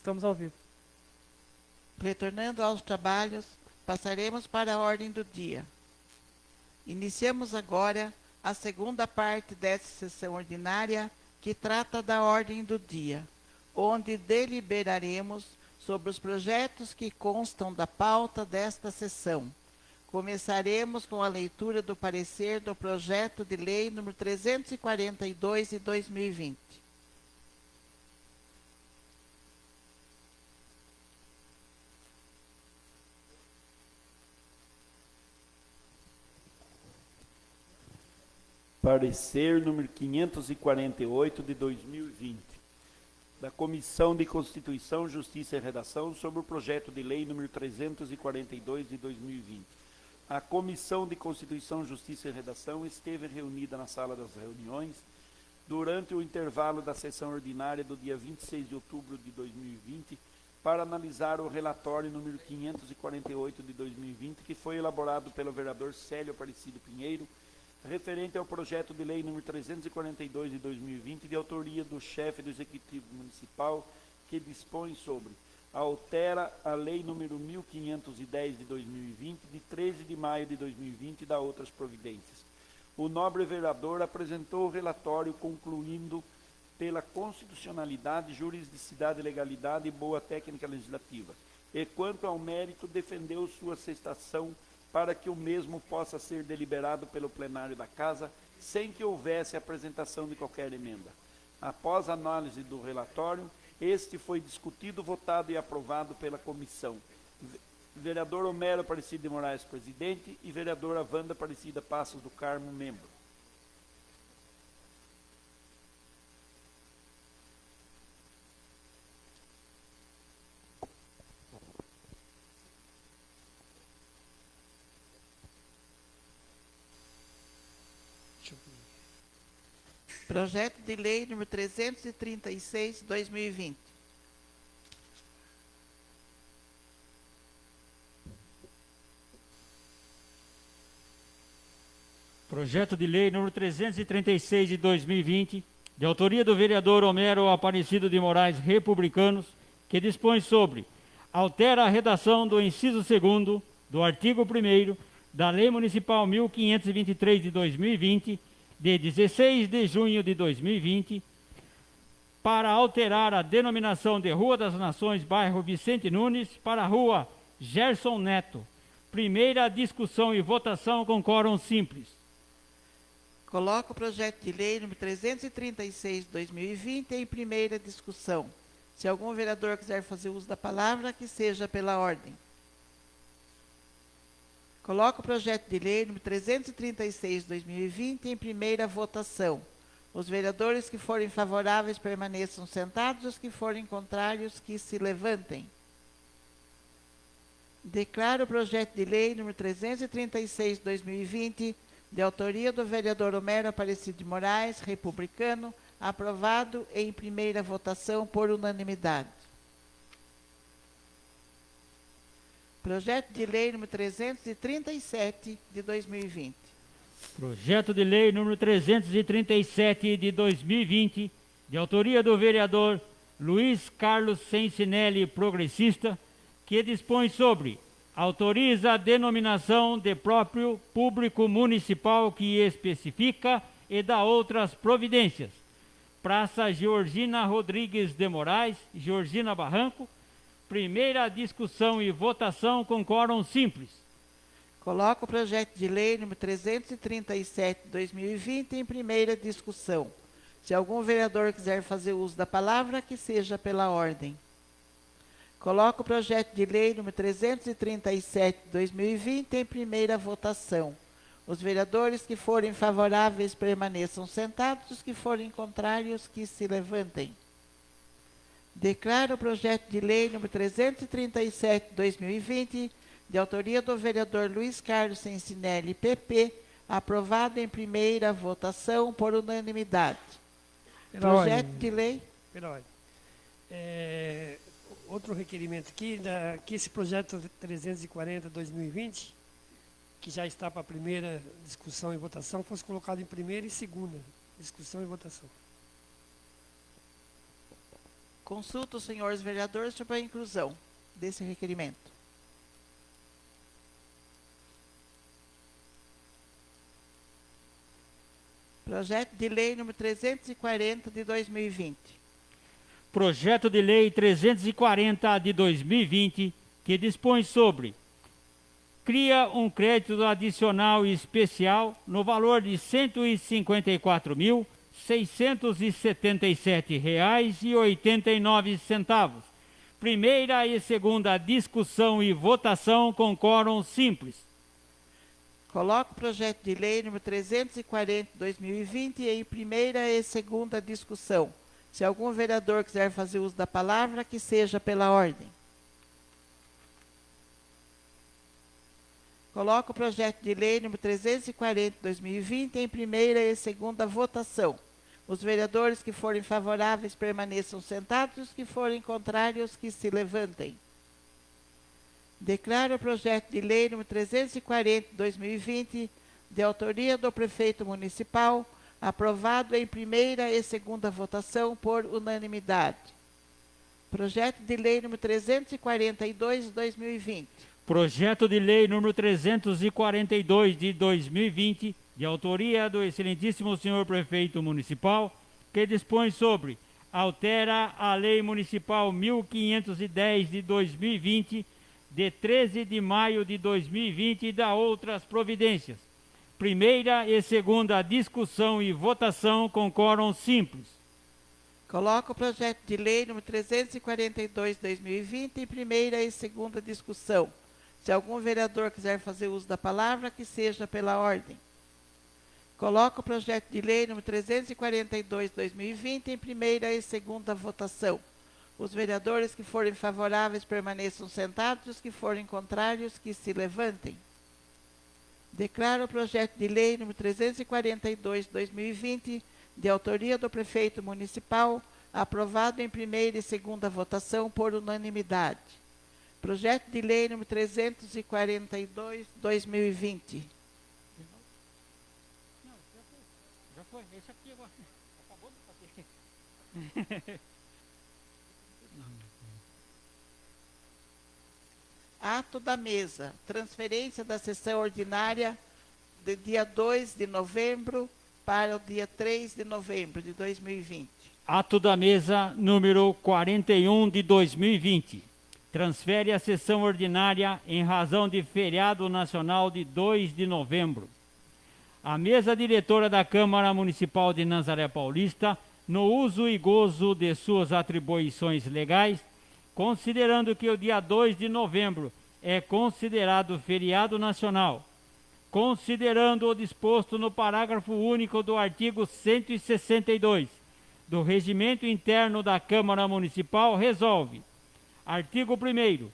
Estamos ao vivo. Retornando aos trabalhos, passaremos para a ordem do dia. Iniciamos agora a segunda parte desta sessão ordinária, que trata da ordem do dia, onde deliberaremos sobre os projetos que constam da pauta desta sessão. Começaremos com a leitura do parecer do projeto de lei número 342 de 2020. Parecer número 548 de 2020, da Comissão de Constituição, Justiça e Redação sobre o projeto de lei número 342 de 2020. A Comissão de Constituição, Justiça e Redação esteve reunida na sala das reuniões durante o intervalo da sessão ordinária do dia 26 de outubro de 2020 para analisar o relatório número 548 de 2020, que foi elaborado pelo vereador Célio Aparecido Pinheiro, referente ao projeto de lei número 342 de 2020, de autoria do chefe do Executivo Municipal, que dispõe sobre: altera a lei número 1510 de 2020, de 13 de maio de 2020, e dá outras providências. O nobre vereador apresentou o relatório concluindo pela constitucionalidade, juridicidade, legalidade e boa técnica legislativa. E quanto ao mérito, defendeu sua cestação para que o mesmo possa ser deliberado pelo plenário da Casa, sem que houvesse apresentação de qualquer emenda. Após a análise do relatório, este foi discutido, votado e aprovado pela comissão. Vereador Homero Aparecido de Moraes, presidente, e vereadora Wanda Aparecida Passos do Carmo, membro. Projeto de lei número 336, 2020. Projeto de lei número 336 de 2020, de autoria do vereador Homero Aparecido de Moraes, republicanos, que dispõe sobre: altera a redação do inciso 2º do artigo 1º da Lei Municipal 1523 de 2020, de 16 de junho de 2020, para alterar a denominação de Rua das Nações, bairro Vicente Nunes, para a Rua Gerson Neto. Primeira discussão e votação com quórum simples. Coloco o projeto de lei número 336 de 2020 em primeira discussão. Se algum vereador quiser fazer uso da palavra, que seja pela ordem. Coloco o projeto de lei número 336 de 2020 em primeira votação. Os vereadores que forem favoráveis permaneçam sentados, os que forem contrários que se levantem. Declaro o projeto de lei número 336 de 2020, de autoria do vereador Homero Aparecido de Moraes, republicano, aprovado em primeira votação por unanimidade. Projeto de lei número 337 de 2020. Projeto de lei número 337 de 2020, de autoria do vereador Luiz Carlos Sensinelli, progressista, que dispõe sobre: autoriza a denominação de próprio público municipal que especifica e dá outras providências. Praça Georgina Rodrigues de Moraes, Georgina Barranco. Primeira discussão e votação com quórum simples. Coloco o projeto de lei número 337 de 2020 em primeira discussão. Se algum vereador quiser fazer uso da palavra, que seja pela ordem. Coloco o projeto de lei número 337 de 2020 em primeira votação. Os vereadores que forem favoráveis permaneçam sentados, os que forem contrários que se levantem. Declaro o projeto de lei número 337 de 2020, de autoria do vereador Luiz Carlos Sensinelli, PP, aprovado em primeira votação por unanimidade. Projeto de lei. Pela ordem. Outro requerimento aqui, que esse projeto 340-2020, que já está para a primeira discussão e votação, fosse colocado em primeira e segunda discussão e votação. Consulto os senhores vereadores sobre a inclusão desse requerimento. Projeto de Lei número 340 de 2020. Projeto de Lei 340 de 2020, que dispõe sobre: cria um crédito adicional especial no valor de R$ 154.677,89. Primeira e segunda discussão e votação com quórum simples. Coloco o projeto de lei número 340 de 2020 em primeira e segunda discussão. Se algum vereador quiser fazer uso da palavra, que seja pela ordem. Coloco o projeto de lei número 340 de 2020 em primeira e segunda votação. Os vereadores que forem favoráveis permaneçam sentados, os que forem contrários que se levantem. Declaro o projeto de lei número 340 de 2020, de autoria do prefeito municipal, aprovado em primeira e segunda votação por unanimidade. Projeto de lei número 342 de 2020. Projeto de Lei número 342 de 2020, de autoria do excelentíssimo senhor prefeito municipal, que dispõe sobre: altera a Lei Municipal 1510 de 2020, de 13 de maio de 2020 e dá outras providências. Primeira e segunda discussão e votação com quórum simples. Coloco o projeto de lei número 342 de 2020 em primeira e segunda discussão. Se algum vereador quiser fazer uso da palavra, que seja pela ordem. Coloco o projeto de lei número 342 de 2020 em primeira e segunda votação. Os vereadores que forem favoráveis permaneçam sentados, os que forem contrários que se levantem. Declaro o projeto de lei número 342 de 2020, de autoria do prefeito municipal, aprovado em primeira e segunda votação por unanimidade. Projeto de lei número 342 de 2020. Já foi. Esse aqui agora. Acabou de fazer. Ato da mesa. Transferência da sessão ordinária de dia 2 de novembro para o dia 3 de novembro de 2020. Ato da mesa número 41 de 2020. Transfere a sessão ordinária em razão de feriado nacional de 2 de novembro. A mesa diretora da Câmara Municipal de Nazaré Paulista, no uso e gozo de suas atribuições legais, considerando que o dia 2 de novembro é considerado feriado nacional, considerando o disposto no parágrafo único do artigo 162 do Regimento Interno da Câmara Municipal, resolve: artigo 1º,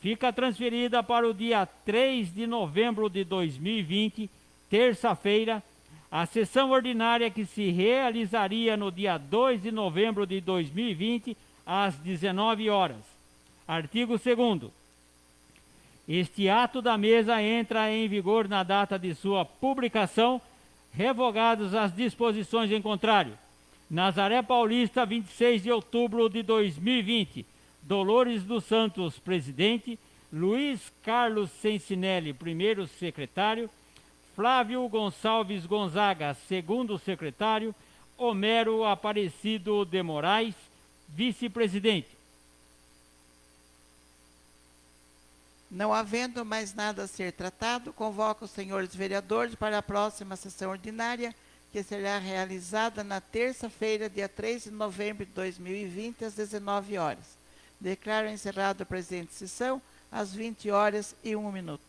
fica transferida para o dia 3 de novembro de 2020, terça-feira, a sessão ordinária que se realizaria no dia 2 de novembro de 2020, às 19 horas. Artigo 2º. Este ato da mesa entra em vigor na data de sua publicação, revogadas as disposições em contrário. Nazaré Paulista, 26 de outubro de 2020. Dolores dos Santos, presidente. Luiz Carlos Sensinelli, primeiro secretário. Flávio Gonçalves Gonzaga, segundo secretário. Homero Aparecido de Moraes, vice-presidente. Não havendo mais nada a ser tratado, convoco os senhores vereadores para a próxima sessão ordinária, que será realizada na terça-feira, dia 3 de novembro de 2020, às 19 horas. Declaro encerrada a presente sessão, às 20 horas e 1 minuto.